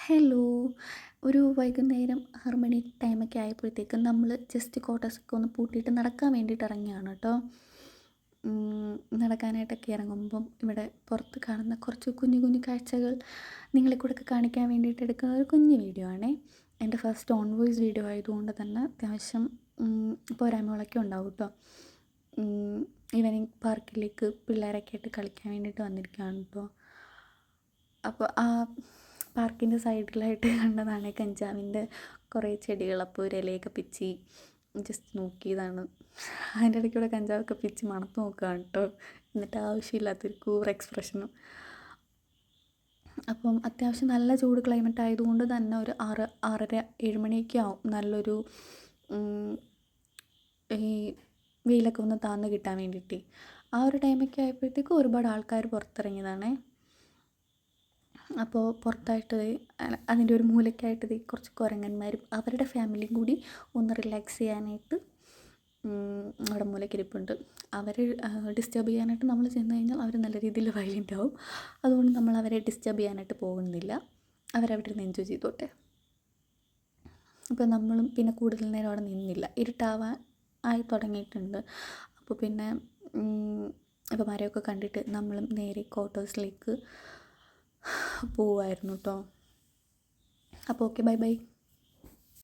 Hello. ഒരു വൈകുന്നേരം 6 മണി ടൈമൊക്കെ ആയപ്പോഴത്തേക്കും നമ്മൾ ജസ്റ്റ് ക്വാർട്ടേഴ്സൊക്കെ ഒന്ന് പൂട്ടിയിട്ട് നടക്കാൻ വേണ്ടിയിട്ട് ഇറങ്ങിയാണ് കേട്ടോ. നടക്കാനായിട്ടൊക്കെ ഇറങ്ങുമ്പം ഇവിടെ പുറത്ത് കാണുന്ന കുറച്ച് കുഞ്ഞു കുഞ്ഞു കാഴ്ചകൾ നിങ്ങളെ കൂടെയൊക്കെ കാണിക്കാൻ വേണ്ടിയിട്ട് എടുക്കുന്ന ഒരു കുഞ്ഞു വീഡിയോ ആണേ. എൻ്റെ ഫസ്റ്റ് ഓൺ വോയിസ് വീഡിയോ ആയതുകൊണ്ട് തന്നെ അത്യാവശ്യം പോരായ്മകളൊക്കെ ഉണ്ടാവും കേട്ടോ. ഈവനിങ് പാർക്കിലേക്ക് പിള്ളേരൊക്കെ ആയിട്ട് കളിക്കാൻ വേണ്ടിയിട്ട് വന്നിരിക്കുകയാണ് കേട്ടോ. അപ്പോൾ ആ പാർക്കിൻ്റെ സൈഡിലായിട്ട് കണ്ടതാണ് കഞ്ചാവിൻ്റെ കുറേ ചെടികൾ. അപ്പോൾ ഒരു ഇലയൊക്കെ പിച്ചി ജസ്റ്റ് നോക്കിയതാണ്. അതിൻ്റെ ഇടയ്ക്കൂടെ കഞ്ചാവൊക്കെ പിച്ചി മണത്ത് നോക്കുകയാണ് കേട്ടോ. എന്നിട്ട് ആവശ്യമില്ലാത്തൊരു കൂർ എക്സ്പ്രഷനും. അപ്പം അത്യാവശ്യം നല്ല ചൂട് ക്ലൈമറ്റ് ആയതുകൊണ്ട് തന്നെ ഒരു 6:30-7 മണിയൊക്കെ ആവും നല്ലൊരു ഈ വെയിലൊക്കെ ഒന്ന് താന്ന് കിട്ടാൻ വേണ്ടിയിട്ട്. ആ ഒരു ടൈമൊക്കെ ആയപ്പോഴത്തേക്കും ഒരുപാട് ആൾക്കാർ പുറത്തിറങ്ങിയതാണേ. അപ്പോൾ പുറത്തായിട്ട് അതിൻ്റെ ഒരു മൂലയ്ക്കായിട്ട് കുറച്ച് കുരങ്ങന്മാരും അവരുടെ ഫാമിലിയും കൂടി ഒന്ന് റിലാക്സ് ചെയ്യാനായിട്ട് അവിടെ മൂലയ്ക്കിരിപ്പുണ്ട്. അവർ ഡിസ്റ്റർബ് ചെയ്യാനായിട്ട് നമ്മൾ ചെന്ന് കഴിഞ്ഞാൽ അവർ നല്ല രീതിയിൽ വയലൻ്റ് ആവും. അതുകൊണ്ട് നമ്മൾ അവരെ ഡിസ്റ്റർബ് ചെയ്യാനായിട്ട് പോകുന്നില്ല. അവരവിടെ ഇരുന്ന് എൻജോയ് ചെയ്തോട്ടെ. അപ്പോൾ നമ്മളും പിന്നെ കൂടുതൽ നേരം അവിടെ നിന്നില്ല. ആയി തുടങ്ങിയിട്ടുണ്ട്. അപ്പോൾ പിന്നെ അപ്പോൾ മരമൊക്കെ കണ്ടിട്ട് നമ്മളും നേരെ ക്വാർട്ടേഴ്സിലേക്ക് പോവായിരുന്നു കേട്ടോ. അപ്പോൾ ഓക്കെ, ബൈ ബൈ.